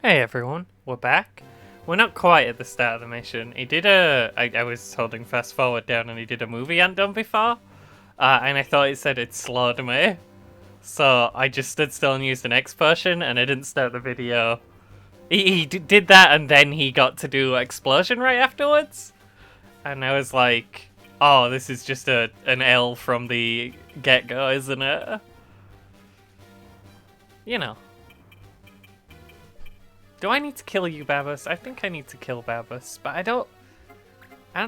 Hey everyone, we're back. We're not quite at the start of the mission. He did I was holding fast forward down and he did a movie I hadn't done before. And I thought it said it slowed me. So I just stood still and used an X potion and I didn't start the video. He did that and then he got to do explosion right afterwards. And I was like, oh, this is just an L from the get-go, isn't it? You know. Do I need to kill you, Babus? I think I need to kill Babus, but I don't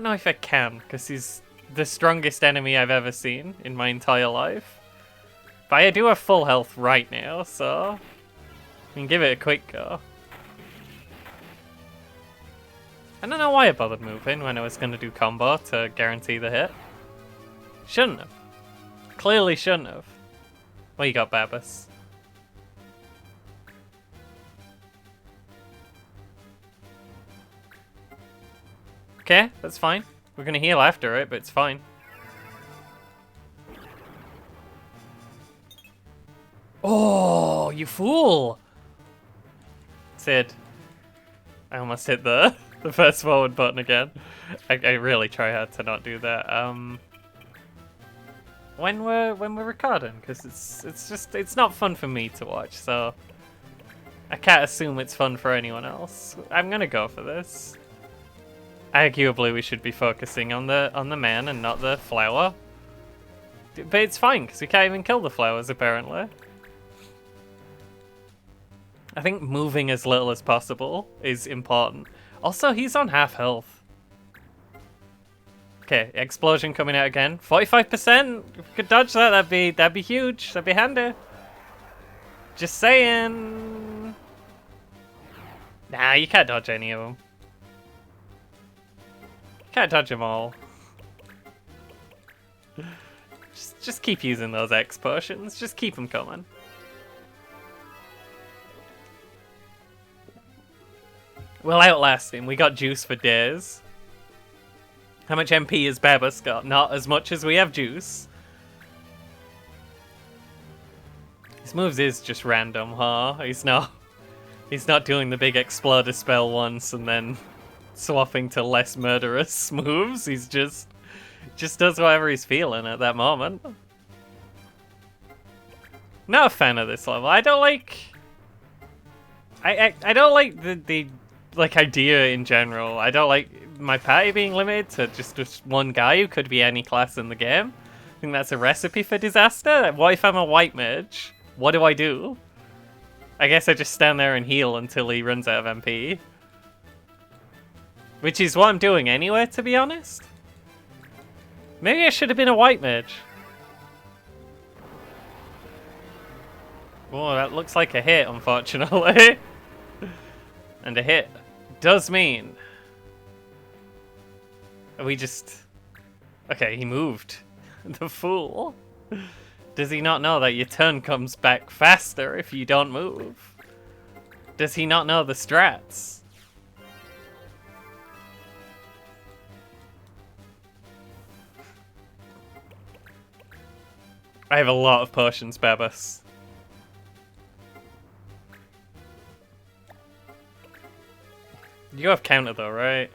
know if I can, because he's the strongest enemy I've ever seen in my entire life. But I do have full health right now, so I can give it a quick go. I don't know why I bothered moving when I was going to do combo to guarantee the hit. Shouldn't have. Clearly shouldn't have. Well, you got Babus. Okay, that's fine. We're gonna heal after it, but it's fine. Oh, you fool! Sid. I almost hit the first forward button again. I really try hard to not do that. When we're recording, because it's not fun for me to watch, so I can't assume it's fun for anyone else. I'm gonna go for this. Arguably, we should be focusing on the man and not the flower. But it's fine, because we can't even kill the flowers, apparently. I think moving as little as possible is important. Also, he's on half health. Okay, explosion coming out again. 45%! If we could dodge that, that'd be huge. That'd be handy. Just saying. Nah, you can't dodge any of them. Can't touch them all. Just keep using those X potions. Just keep them coming. We'll outlast him. We got juice for days. How much MP has Babus got? Not as much as we have juice. His moves is just random, huh? He's not doing the big exploder spell once and then swapping to less murderous moves. He's just does whatever he's feeling at that moment. Not a fan of this level. I don't like the like idea in general. I don't like my party being limited to just one guy who could be any class in the game. I think that's a recipe for disaster. What if I'm a white mage? What do I do? I guess I just stand there and heal until he runs out of MP. Which is what I'm doing anyway, to be honest. Maybe I should have been a white mage. Oh, that looks like a hit, unfortunately. And a hit does mean... we just... Okay, he moved. The fool. Does he not know that your turn comes back faster if you don't move? Does he not know the strats? I have a lot of potions, Babus. You have counter though, right?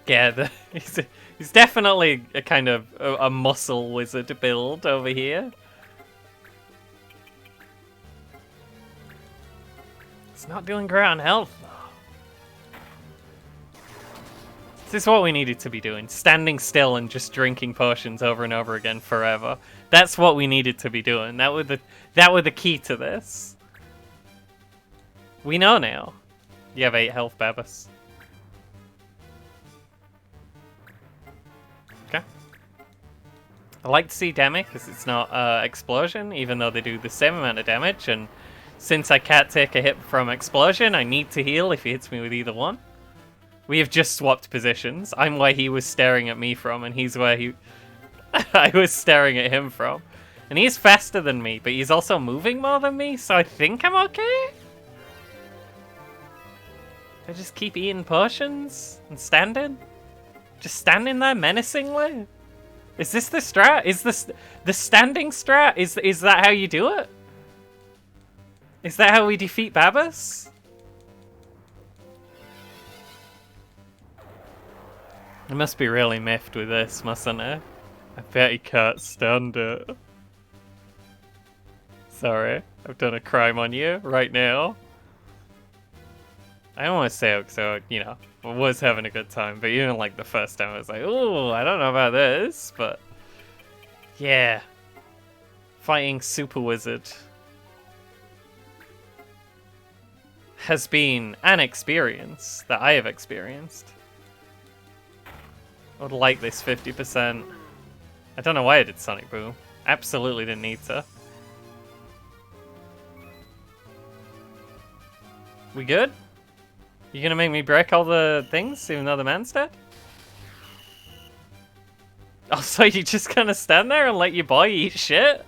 Yeah, he's definitely a kind of a muscle wizard build over here. It's not doing great on health though. This is what we needed to be doing. Standing still and just drinking potions over and over again forever. That's what we needed to be doing. That were the key to this. We know now. You have 8 health, Babus. Okay. I like to see damage because it's not explosion, even though they do the same amount of damage. And since I can't take a hit from explosion, I need to heal if he hits me with either one. We have just swapped positions. I'm where he was staring at me from, and he's where I was staring at him from. And he's faster than me, but he's also moving more than me, so I think I'm okay? I just keep eating potions and standing? Just standing there menacingly? Is this the strat? Is this the standing strat? Is that how you do it? Is that how we defeat Babas? I must be really miffed with this, mustn't I? I bet he can't stand it. Sorry, I've done a crime on you right now. I don't want to say it because, you know, I was having a good time, but even like the first time I was like, oh, I don't know about this, but yeah. Fighting Super Wizard has been an experience that I have experienced. I would like this 50%. I don't know why I did Sonic Boom. Absolutely didn't need to. We good? You gonna make me break all the things, even though the man's dead? Oh, so you just gonna stand there and let your boy eat shit?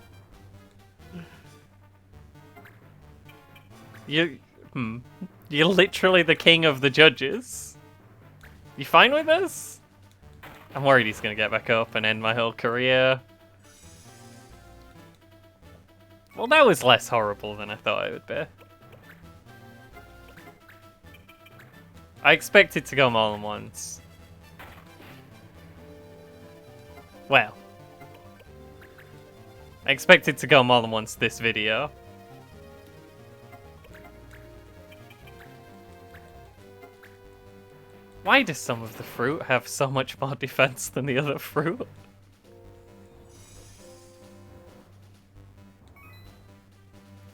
You're literally the king of the judges. You fine with this? I'm worried he's gonna get back up and end my whole career. Well, that was less horrible than I thought it would be. I expected to go more than once. Well. I expected to go more than once this video. Why does some of the fruit have so much more defense than the other fruit?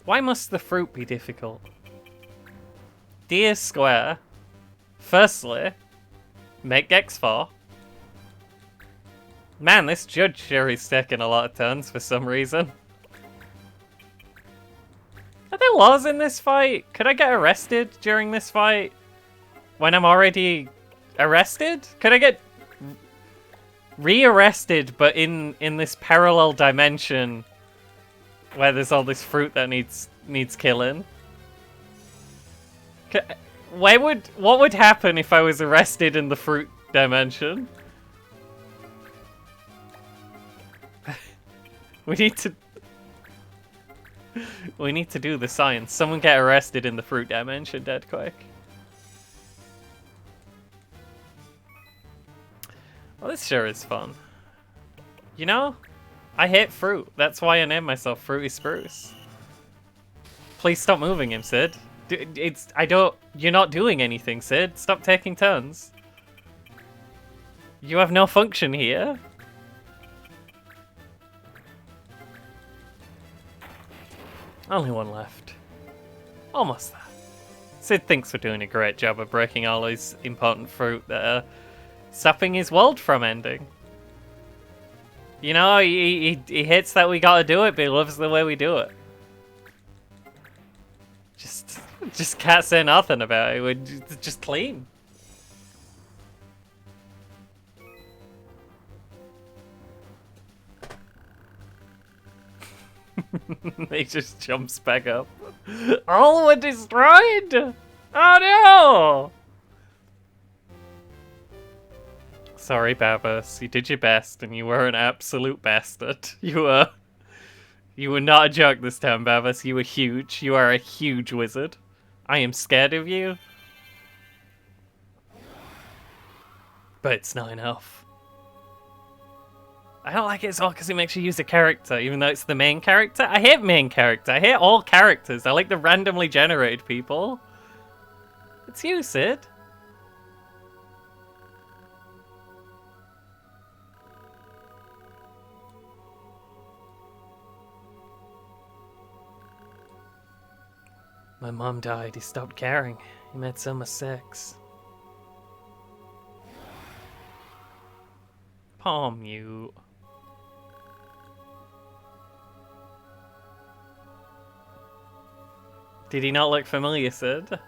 Why must the fruit be difficult? Dear Square, firstly, make X4. Man, this judge sure is taking a lot of turns for some reason. Are there laws in this fight? Could I get arrested during this fight? When I'm already arrested? Could I get re-arrested, but in this parallel dimension where there's all this fruit that needs killing? What would happen if I was arrested in the fruit dimension? We need to do the science. Someone get arrested in the fruit dimension dead quick. Well, this sure is fun. You know, I hate fruit. That's why I named myself Fruity Spruce. Please stop moving him, Sid. You're not doing anything, Sid. Stop taking turns. You have no function here. Only one left. Almost there. Sid thinks we're doing a great job of breaking all these important fruit that are stopping his world from ending. You know, he hates that we gotta do it, but he loves the way we do it. Just can't say nothing about it. We're just clean. He just jumps back up. All were destroyed! Oh no! Sorry, Babas. You did your best, and you were an absolute bastard. You were not a joke this time, Babas. You were huge. You are a huge wizard. I am scared of you. But it's not enough. I don't like it as well because it makes you use a character, even though it's the main character. I hate main character. I hate all characters. I like the randomly generated people. It's you, Sid. My mom died. He stopped caring. He made so mistakes. Palm you. Did he not look familiar, Sid?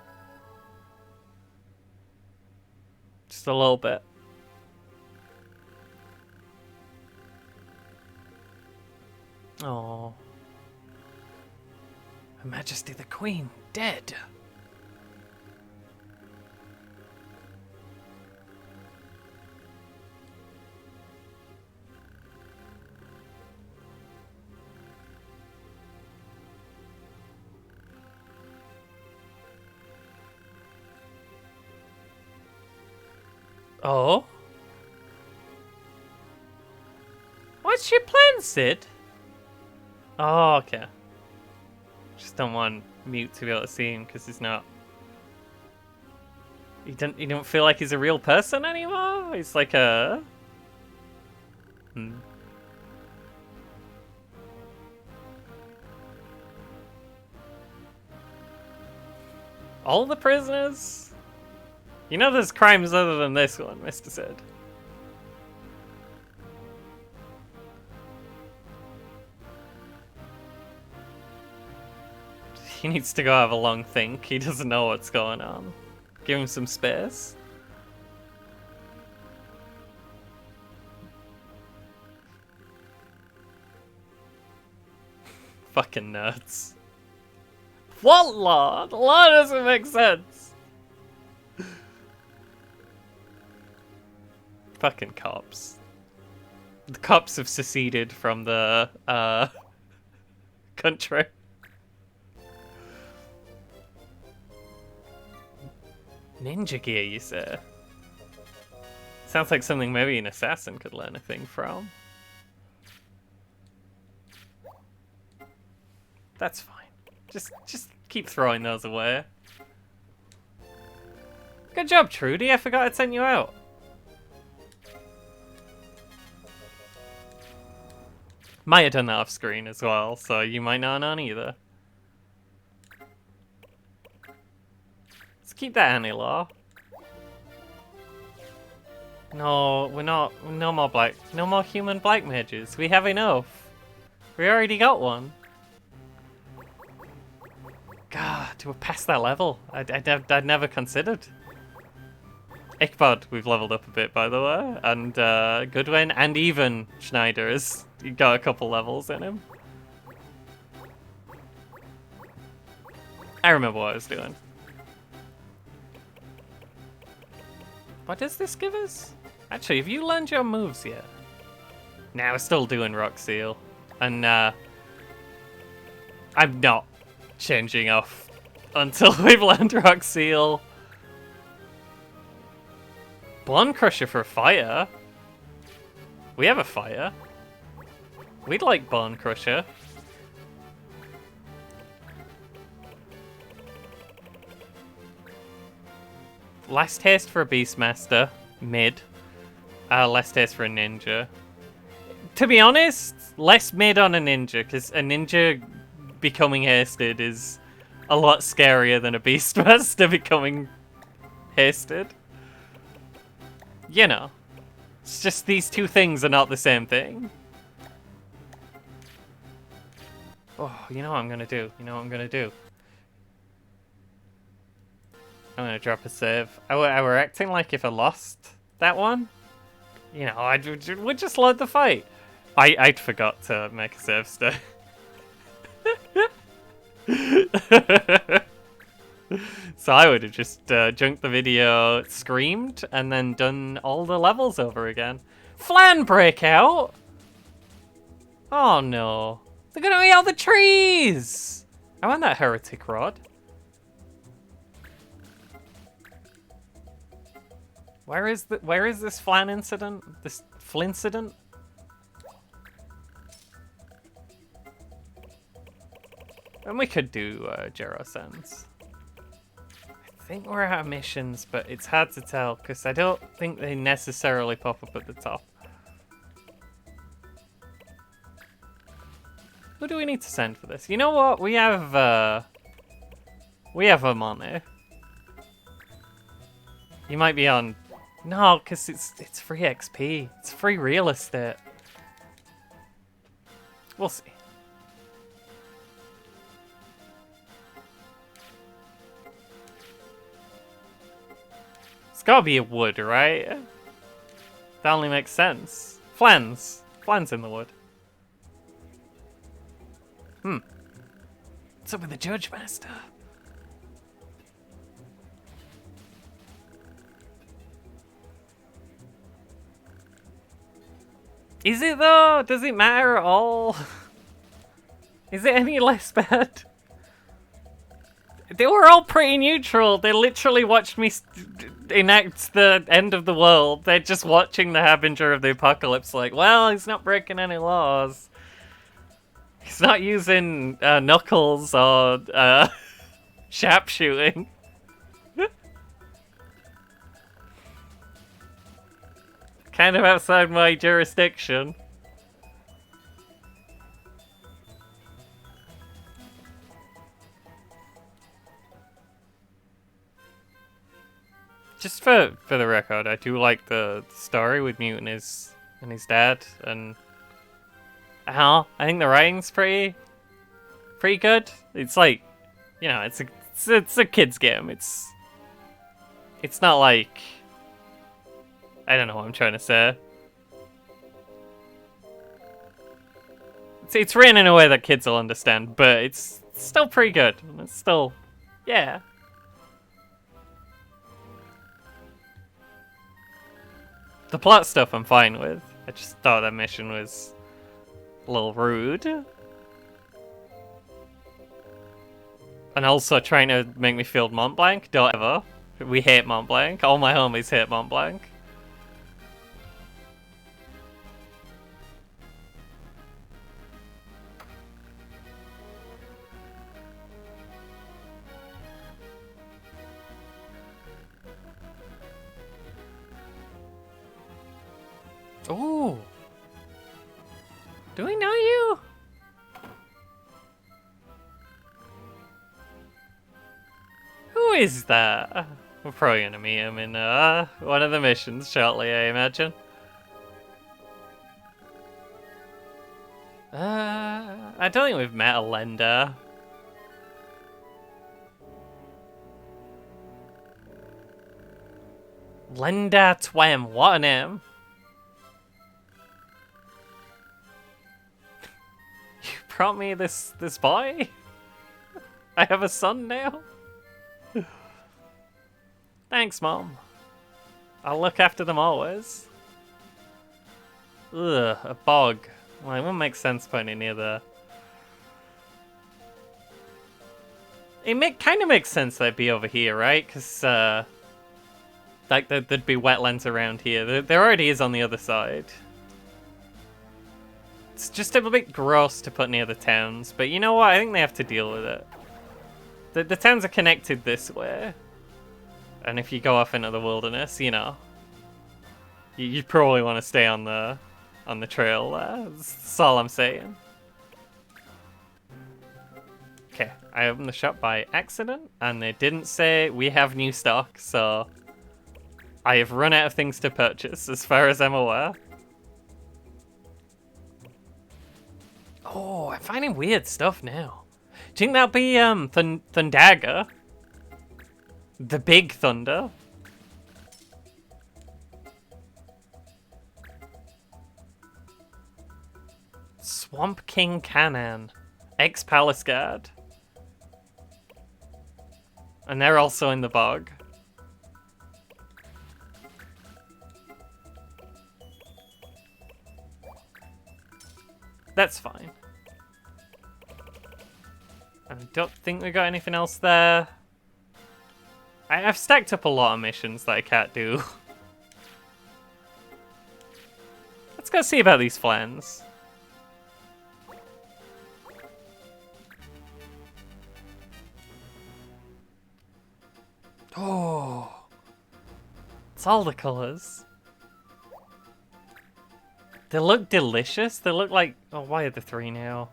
Just a little bit. Oh. Her Majesty the Queen, dead. Oh? What's your plan, Sid? Oh, okay. Just don't want Mute to be able to see him because he's not. You don't feel like he's a real person anymore? He's like a. All the prisoners? You know there's crimes other than this one, Mr. Sid. He needs to go have a long think. He doesn't know what's going on. Give him some space. Fucking nerds. What law? The law doesn't make sense. Fucking cops. The cops have seceded from the country. Ninja gear, you say? Sounds like something maybe an assassin could learn a thing from. That's fine. Just keep throwing those away. Good job, Trudy. I forgot I'd sent you out. Might have done that off screen as well, so you might not know either. Let's keep that Annie-Law. No, we're not. No more human black mages. We have enough. We already got one. God, we're past that level. I'd never considered. Ichabod, we've leveled up a bit, by the way. And Goodwin, and even Schneider has got a couple levels in him. I remember what I was doing. What does this give us? Actually, have you learned your moves yet? Nah, we're still doing Rock Seal. And I'm not changing off until we've learned Rock Seal. Bone Crusher for fire? We have a fire. We'd like Bone Crusher. Last taste for a Beastmaster. Mid. Less taste for a ninja. To be honest, less mid on a ninja, because a ninja becoming hasted is a lot scarier than a Beastmaster becoming hasted. You know. It's just these two things are not the same thing. Oh, you know what I'm gonna do? You know what I'm gonna do? I'm gonna drop a save. We're acting like if I lost that one, you know, we'd just load the fight. I'd forgot to make a save stay. So I would have just junked the video, screamed, and then done all the levels over again. Flan breakout! Oh no. They're gonna eat all the trees! I want that heretic rod. Where is this Flan incident? This Flincident? And we could do Gerosens. I think we're out of missions, but it's hard to tell because I don't think they necessarily pop up at the top. Who do we need to send for this? You know what? We have Amane. You might be on. No, because it's free XP. It's free real estate. We'll see. It's gotta be a wood, right? That only makes sense. Flans. Flans in the wood. What's up with the Judge Master? Is it though? Does it matter at all? Is it any less bad? They were all pretty neutral. They literally watched me enact the end of the world. They're just watching the Harbinger of the Apocalypse like, well, he's not breaking any laws. He's not using knuckles or sharpshooting. Kind of outside my jurisdiction. Just for the record, I do like the story with Mute and his dad, and I think the writing's pretty good. It's like, you know, it's a kid's game. It's not like, I don't know what I'm trying to say. It's written in a way that kids will understand, but it's still pretty good. It's still, yeah. The plot stuff I'm fine with. I just thought that mission was a little rude. And also trying to make me feel Mont Blanc. Don't ever. We hate Mont Blanc. All my homies hate Mont Blanc. Ooh. Do we know you? Who is that? We're probably gonna meet him in one of the missions shortly, I imagine. I don't think we've met Elenda. Lenda Twem, what a name. You brought me this boy? I have a son now? Thanks, Mom. I'll look after them always. Ugh, a bog. Well, it wouldn't make sense putting it near there. It kind of makes sense that it'd be over here, right? Because, like, there'd be wetlands around here. There already is on the other side. It's just a bit gross to put near the towns, but you know what? I think they have to deal with it. The towns are connected this way. And if you go off into the wilderness, you know, you probably want to stay on the trail there. That's all I'm saying. Okay, I opened the shop by accident, and they didn't say we have new stock, so I have run out of things to purchase, as far as I'm aware. Oh, I'm finding weird stuff now. Do you think that'll be Thundaga? The big thunder? Swamp King Kanan. Ex-Palace Guard. And they're also in the bog. That's fine. I don't think we got anything else there. I've stacked up a lot of missions that I can't do. Let's go see about these flans. Oh, it's all the colors. They look delicious. They look like, oh, why are there three now?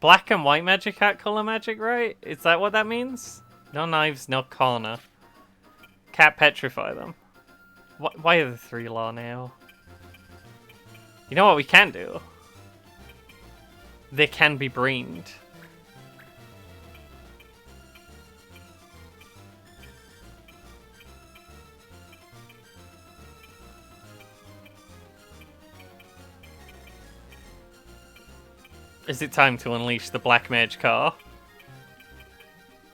Black and white magic hat color magic, right? Is that what that means? No knives, no corner. Can't petrify them. Why are there three law now? You know what we can do? They can be breened. Is it time to unleash the Black Mage car?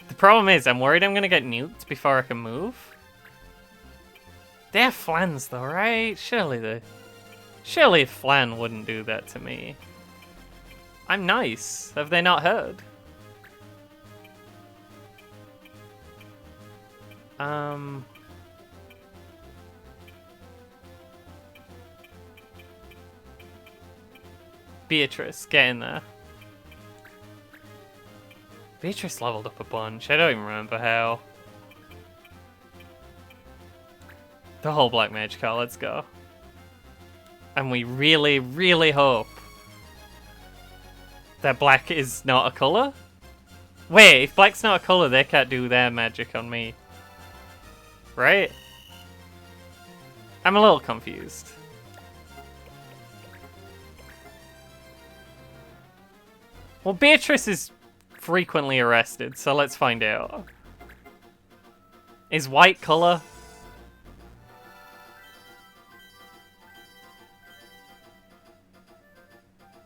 The problem is, I'm worried I'm gonna get nuked before I can move. They have flans though, right? Surely a flan wouldn't do that to me. I'm nice. Have they not heard? Beatrice, get in there. Beatrice leveled up a bunch. I don't even remember how. The whole Black Mage card, let's go. And we really, really hope that black is not a colour? Wait, if black's not a colour, they can't do their magic on me. Right? I'm a little confused. Well, Beatrice is frequently arrested, so let's find out. Is white colour?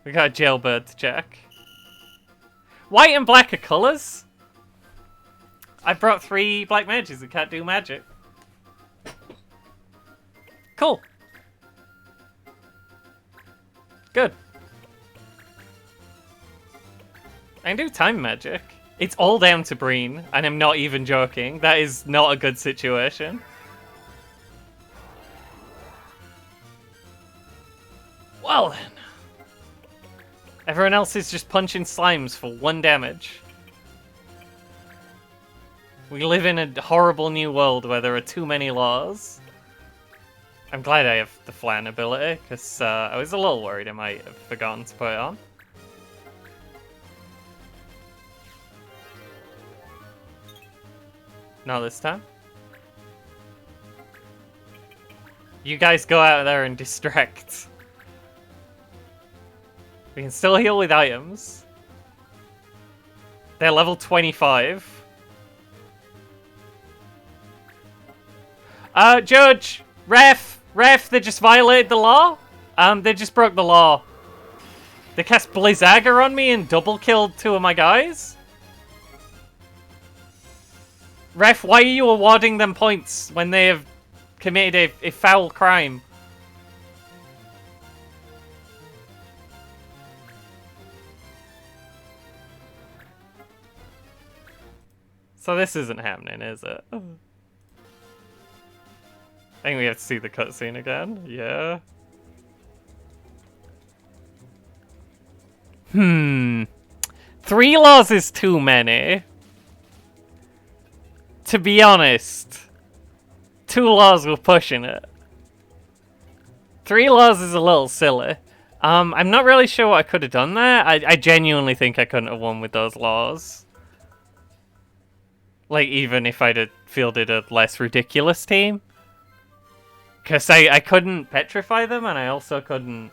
We got a jailbird to check. White and black are colours? I brought 3 black mages that can't do magic. Cool. Good. I can do time magic. It's all down to Breen, and I'm not even joking. That is not a good situation. Well then. Everyone else is just punching slimes for 1 damage. We live in a horrible new world where there are too many laws. I'm glad I have the Flan ability, because I was a little worried I might have forgotten to put it on. Not this time. You guys go out there and distract. We can still heal with items. They're level 25. Judge! Ref! They just violated the law? They just broke the law. They cast Blizzaga on me and double killed 2 of my guys? Ref, why are you awarding them points when they have committed a foul crime? So this isn't happening, is it? I think we have to see the cutscene again. Yeah. 3 laws is too many. To be honest. 2 laws were pushing it. 3 laws is a little silly. I'm not really sure what I could have done there. I genuinely think I couldn't have won with those laws. Like, even if I'd have fielded a less ridiculous team. Because I couldn't petrify them, and I also couldn't...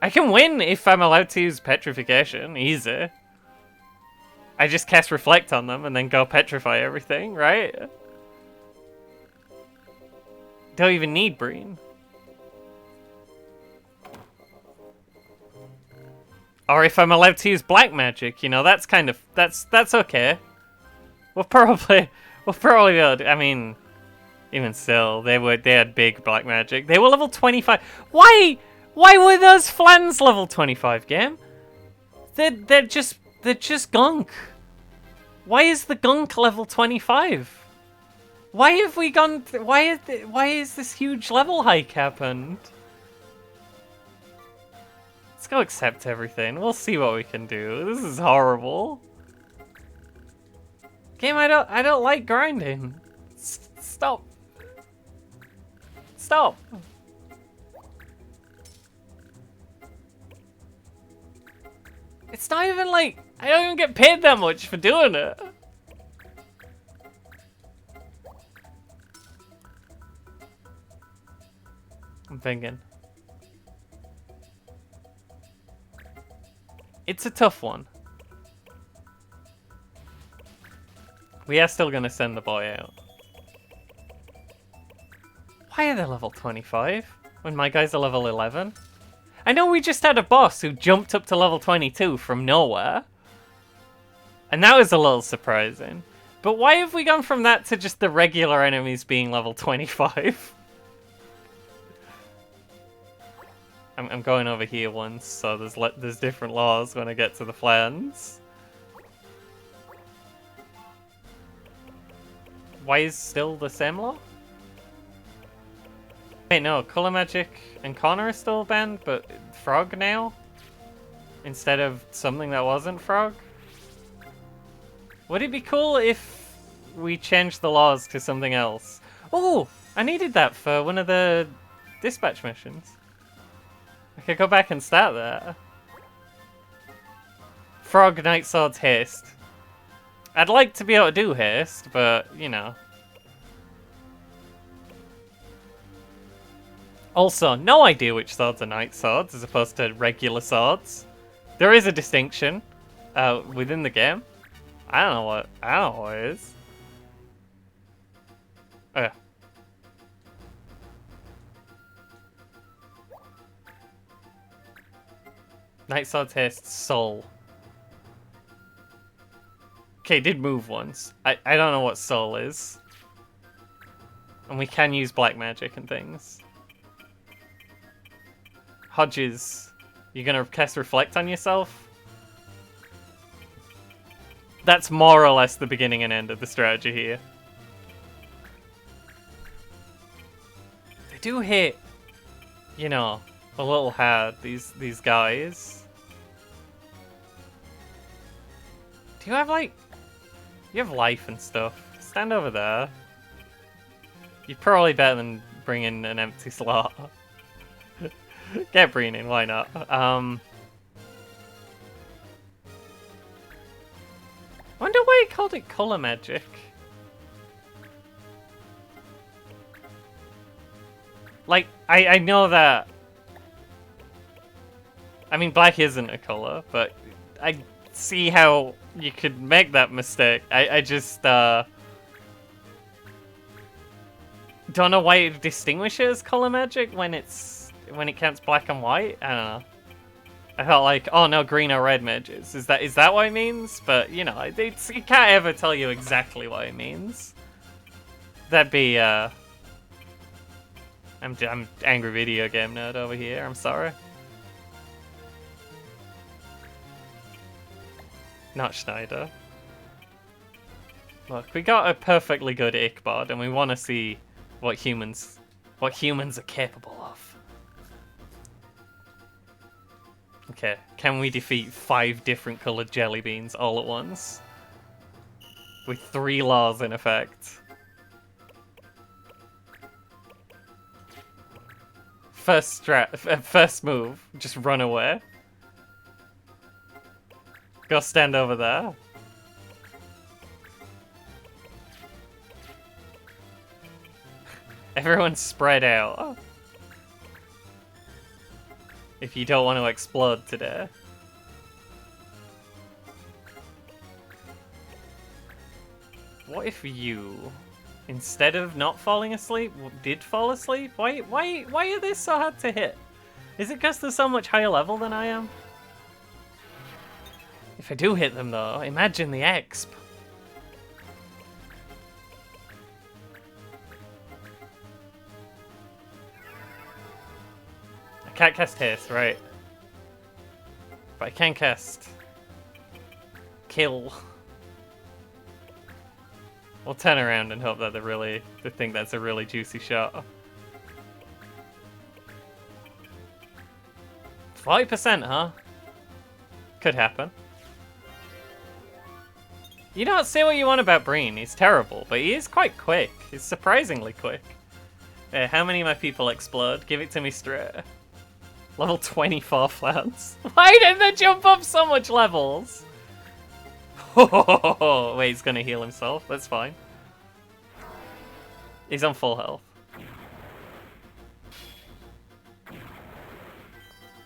I can win if I'm allowed to use petrification. Easy. I just cast Reflect on them, and then go petrify everything, right? Don't even need Breen. Or if I'm allowed to use black magic, you know, that's kind of that's okay. We'll probably be able to, I mean, even still, they had big black magic. They were level 25. Why were those Flans level 25, game? They're just gunk. Why is the gunk level 25? Why have we gone why is this huge level hike happened? Let's go accept everything. We'll see what we can do. This is horrible. Game, I don't like grinding. Stop. Stop. It's not even like I don't even get paid that much for doing it. I'm thinking. It's a tough one. We are still gonna send the boy out. Why are they level 25 when my guys are level 11? I know we just had a boss who jumped up to level 22 from nowhere. And that was a little surprising. But why have we gone from that to just the regular enemies being level 25? I'm going over here once, so there's different laws when I get to the Flans. Why is still the same law? Wait, no, Color Magic and Connor are still banned, but Frog now? Instead of something that wasn't Frog? Would it be cool if we changed the laws to something else? Oh, I needed that for one of the dispatch missions. I could go back and start that. Frog, Night Swords, Haste. I'd like to be able to do Haste, but, you know. Also, no idea which swords are Night Swords as opposed to regular swords. There is a distinction within the game. I don't know what it is. Oh yeah. Night Swords Haste Soul. Okay, did move once. I don't know what Soul is. And we can use black magic and things. Hodges, you gonna cast Reflect on yourself? That's more or less the beginning and end of the strategy here. They do hit, you know, a little hard, these guys. Do you have, like... You have life and stuff. Stand over there. You're probably better than bringing an empty slot. Get Breen in, why not? Wonder why he called it Color Magic. Like, I know that... I mean, black isn't a color, but I see how you could make that mistake. I just, don't know why it distinguishes Color Magic when it counts black and white. I don't know. I felt like, oh no, green or red mages. Is that what it means? But you know, you can't ever tell you exactly what it means. That'd be I'm angry video game nerd over here. I'm sorry. Not Schneider. Look, we got a perfectly good Ichabod, and we want to see what humans are capable of. Okay, can we defeat 5 different colored jelly beans all at once? With 3 laws in effect. First move, just run away. Go stand over there. Everyone's spread out. If you don't want to explode today. What if you, instead of not falling asleep, did fall asleep? Why are they so hard to hit? Is it because they're so much higher level than I am? If I do hit them though, imagine the exp. I can't cast Haste, right? But I can cast Kill. We'll turn around and hope that they think that's a really juicy shot. 40%, huh? Could happen. You don't say what you want about Breen. He's terrible, but he is quite quick. He's surprisingly quick. How many of my people explode? Give it to me straight. Level 24 flats. Why did they jump up so much levels? Wait, he's gonna heal himself. That's fine. He's on full health.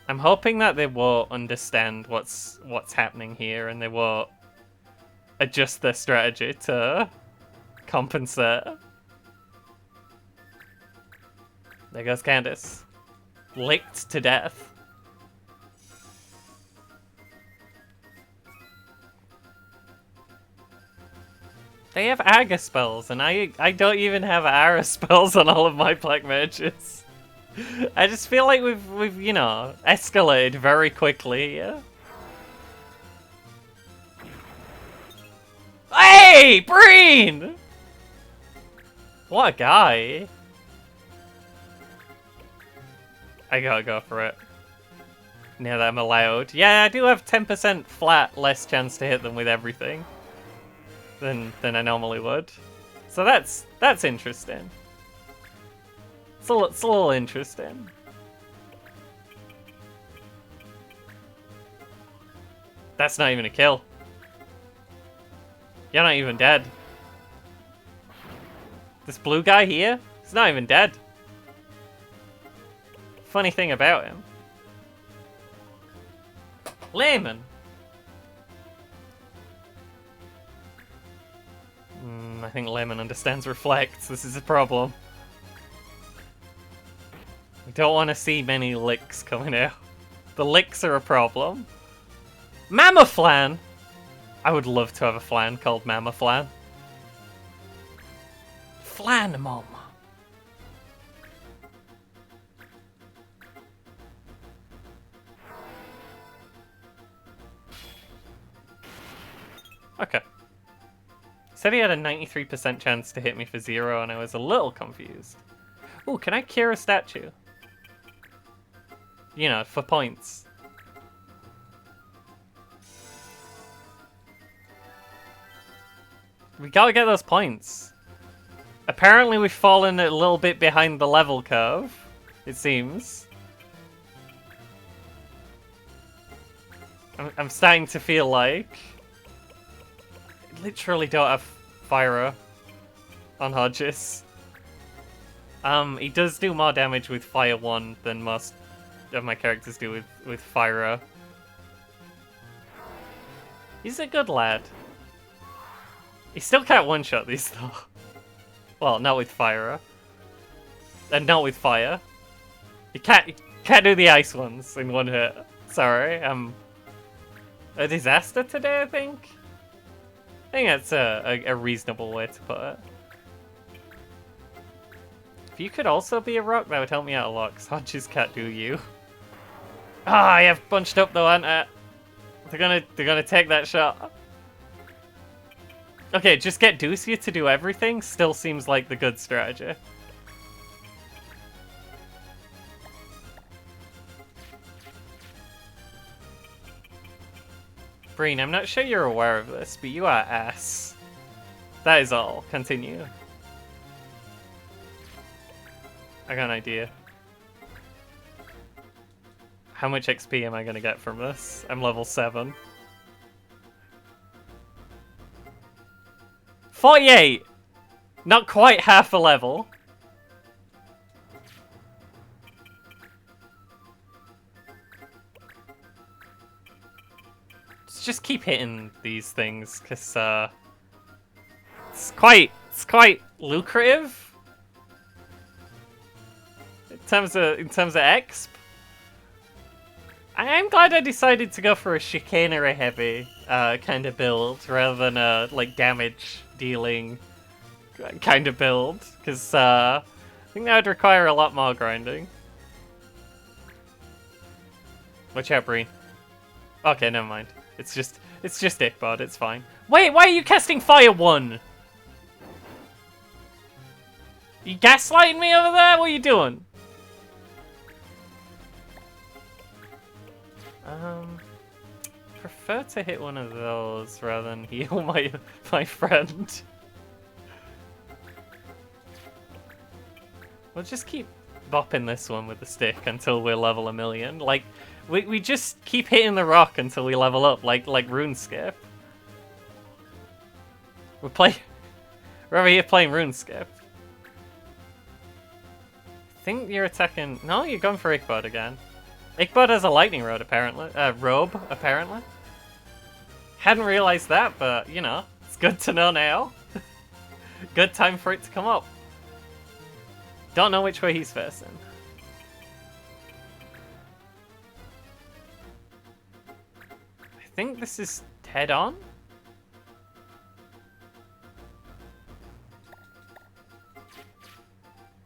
I'm hoping that they won't understand what's happening here and they won't adjust their strategy to compensate. There goes Candace. Licked to death. They have Aga spells, and I don't even have Ara spells on all of my black mages. I just feel like we've you know, escalated very quickly, yeah? Hey! Breen! What a guy. I gotta go for it. Now that I'm allowed. Yeah, I do have 10% flat less chance to hit them with everything than I normally would. So that's interesting. It's a little interesting. That's not even a kill. You're not even dead. This blue guy here, he's not even dead. Funny thing about him. Layman. I think Layman understands Reflect. This is a problem. We don't want to see many licks coming out. The licks are a problem. Mamaflan! I would love to have a flan called Mamaflan. Flan Mom. Okay. Said he had a 93% chance to hit me for 0 and I was a little confused. Ooh, can I cure a statue? You know, for points. We gotta get those points. Apparently we've fallen a little bit behind the level curve, it seems. I'm starting to feel like... I literally don't have Fyra on Hodges. He does do more damage with Fire 1 than most of my characters do with Fyra. He's a good lad. He still can't one-shot these though. Well, not with Fyra. And not with fire. You can't do the ice ones in one hit. Sorry, a disaster today, I think? I think that's a reasonable way to put it. If you could also be a rock, that would help me out a lot, because Hodges can't do you. Ah, I have bunched up though, aren't I? They're gonna take that shot. Okay, just get Ducia to do everything still seems like the good strategy. Breen, I'm not sure you're aware of this, but you are ass. That is all. Continue. I got an idea. How much XP am I gonna get from this? I'm level 7. 48! Not quite half a level. Let's just keep hitting these things, because it's quite lucrative. In terms of exp. I'm glad I decided to go for a chicanery heavy kind of build rather than a like damage dealing kind of build, because I think that would require a lot more grinding. Watch out, Breen. Okay, never mind. It's just Ichabod, it's fine. Wait, why are you casting Fire 1? You gaslighting me over there? What are you doing? Prefer to hit one of those rather than heal my friend. We'll just keep bopping this one with the stick until we're level 1,000,000. Like, we just keep hitting the rock until we level up, like RuneScape. We're over here playing RuneScape. I think you're attacking... No, you're going for Ichabod again. Ichabod has a lightning robe, apparently. Hadn't realized that, but, you know, it's good to know now. Good time for it to come up. Don't know which way he's facing. I think this is head on.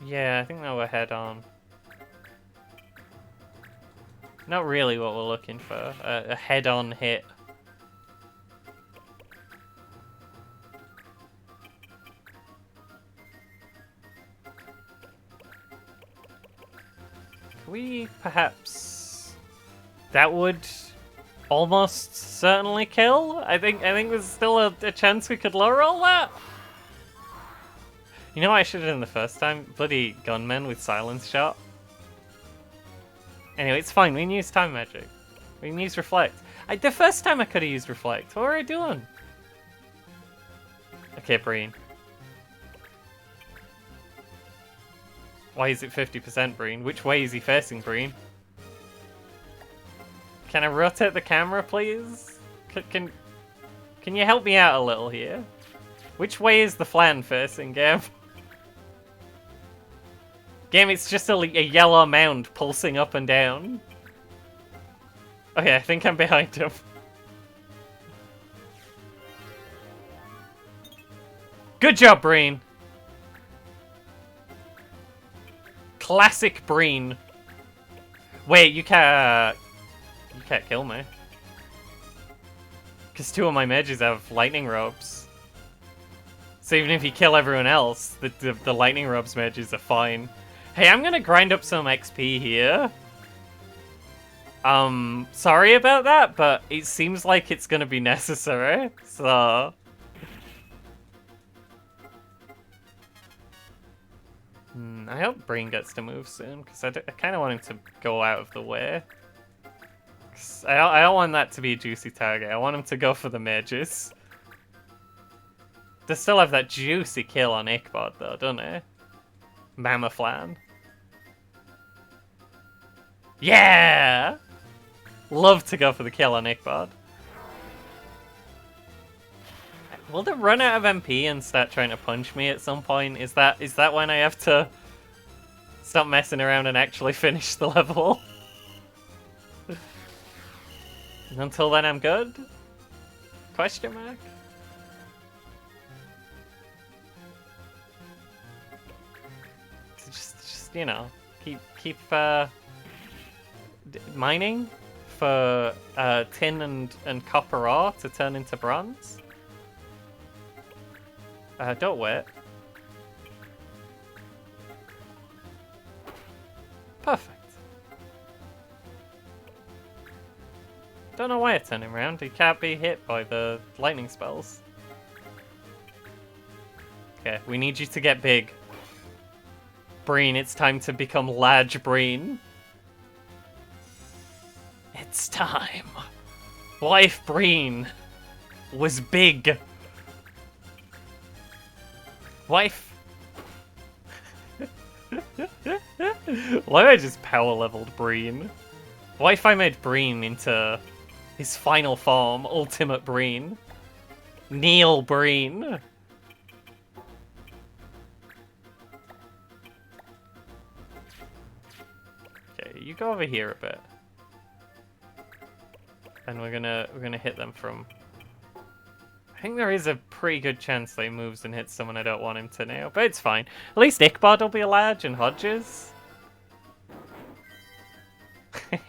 Yeah, I think that we're head on. Not really what we're looking for. A head-on hit. we perhaps... That would almost certainly kill? I think there's still a chance we could low roll that? You know what I should have done the first time? Bloody gunmen with silence shot. Anyway, it's fine. We can use time magic. We can use reflect. The first time I could have used reflect. What were I doing? Okay, Breen. Why is it 50% Breen? Which way is he facing, Breen? Can I rotate the camera, please? Can you help me out a little here? Which way is the flan facing, game? Game, it's just a yellow mound pulsing up and down. Okay, I think I'm behind him. Good job, Breen. Classic Breen. Wait, you can't kill me. Because 2 of my mages have lightning robes. So even if you kill everyone else, the lightning robes mages are fine. Hey, I'm gonna grind up some XP here. Sorry about that, but it seems like it's gonna be necessary, so... I hope Breen gets to move soon, because I kind of want him to go out of the way. I don't want that to be a juicy target. I want him to go for the mages. They still have that juicy kill on Ichabod, though, don't they? Mama Flan. Yeah! Love to go for the kill on Ichabod. Will they run out of MP and start trying to punch me at some point? Is that when I have to stop messing around and actually finish the level? Until then, I'm good? Question mark? Just you know, keep mining for tin and copper ore to turn into bronze. Don't wait. Perfect. Don't know why I turned him around. He can't be hit by the lightning spells. Okay, we need you to get big. Breen, it's time to become large, Breen. It's time. What if Breen was big? Wife. Why did I just power leveled Breen? What if I made Breen into his final form, Ultimate Breen? Neil Breen. Okay, you go over here a bit. And we're gonna hit them from... I think there is a pretty good chance that he moves and hits someone I don't want him to now, but it's fine. At least Ichabod will be a large and Hodges. I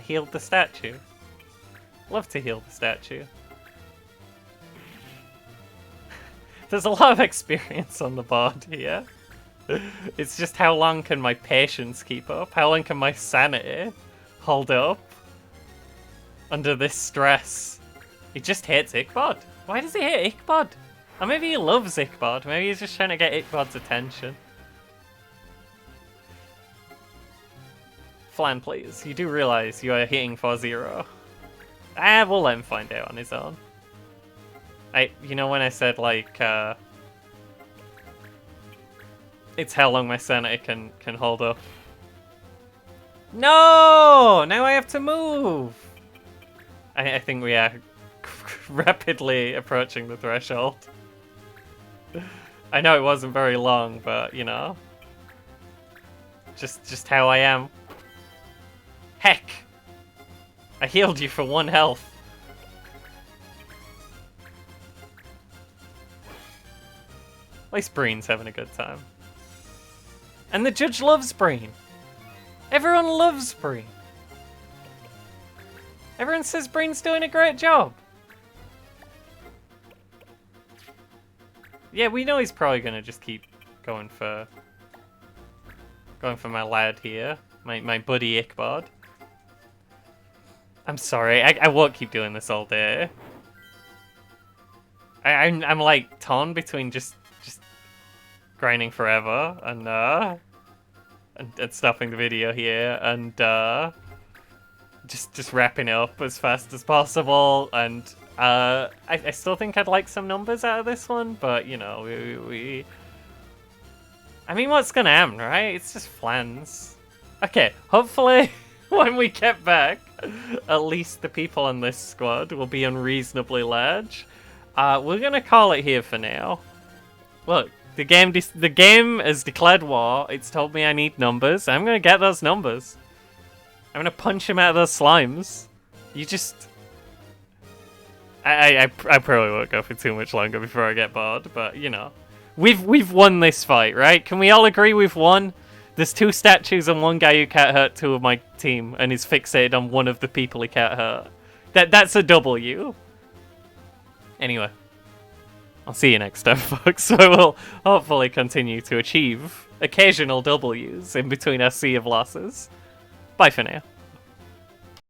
healed the statue. Love to heal the statue. There's a lot of experience on the board here. It's just how long can my patience keep up? How long can my sanity hold up under this stress? He just hates Ichabod. Why does he hate Ichabod? Or maybe he loves Ichabod. Maybe he's just trying to get Ichabod's attention. Flan, please. You do realise you are hitting for 0. We'll let him find out on his own. You know when I said, like, it's how long my sanity can hold up. No! Now I have to move! I think we are rapidly approaching the threshold. I know it wasn't very long, but, you know. Just how I am. Heck! I healed you for 1 health. At least Breen's having a good time. And the judge loves Breen. Everyone loves Breen. Everyone says Breen's doing a great job. Yeah, we know he's probably gonna just keep going for Going for my lad here. My buddy Ichabod. I'm sorry, I won't keep doing this all day. I'm like torn between just grinding forever and stopping the video here and just wrapping it up as fast as possible. And I still think I'd like some numbers out of this one, but you know, I mean, what's gonna happen, right? It's just flans. Okay, hopefully when we get back, at least the people on this squad will be unreasonably large. We're gonna call it here for now. Look, the game has declared war. It's told me I need numbers. I'm gonna get those numbers. I'm gonna punch him out of those slimes. You just... I probably won't go for too much longer before I get bored, but you know. We've won this fight, right? Can we all agree we've won? There's 2 statues and 1 guy who can't hurt 2 of my team and is fixated on 1 of the people he can't hurt. That's a W. Anyway, I'll see you next time, folks. So we'll hopefully continue to achieve occasional Ws in between our sea of losses. Bye for now.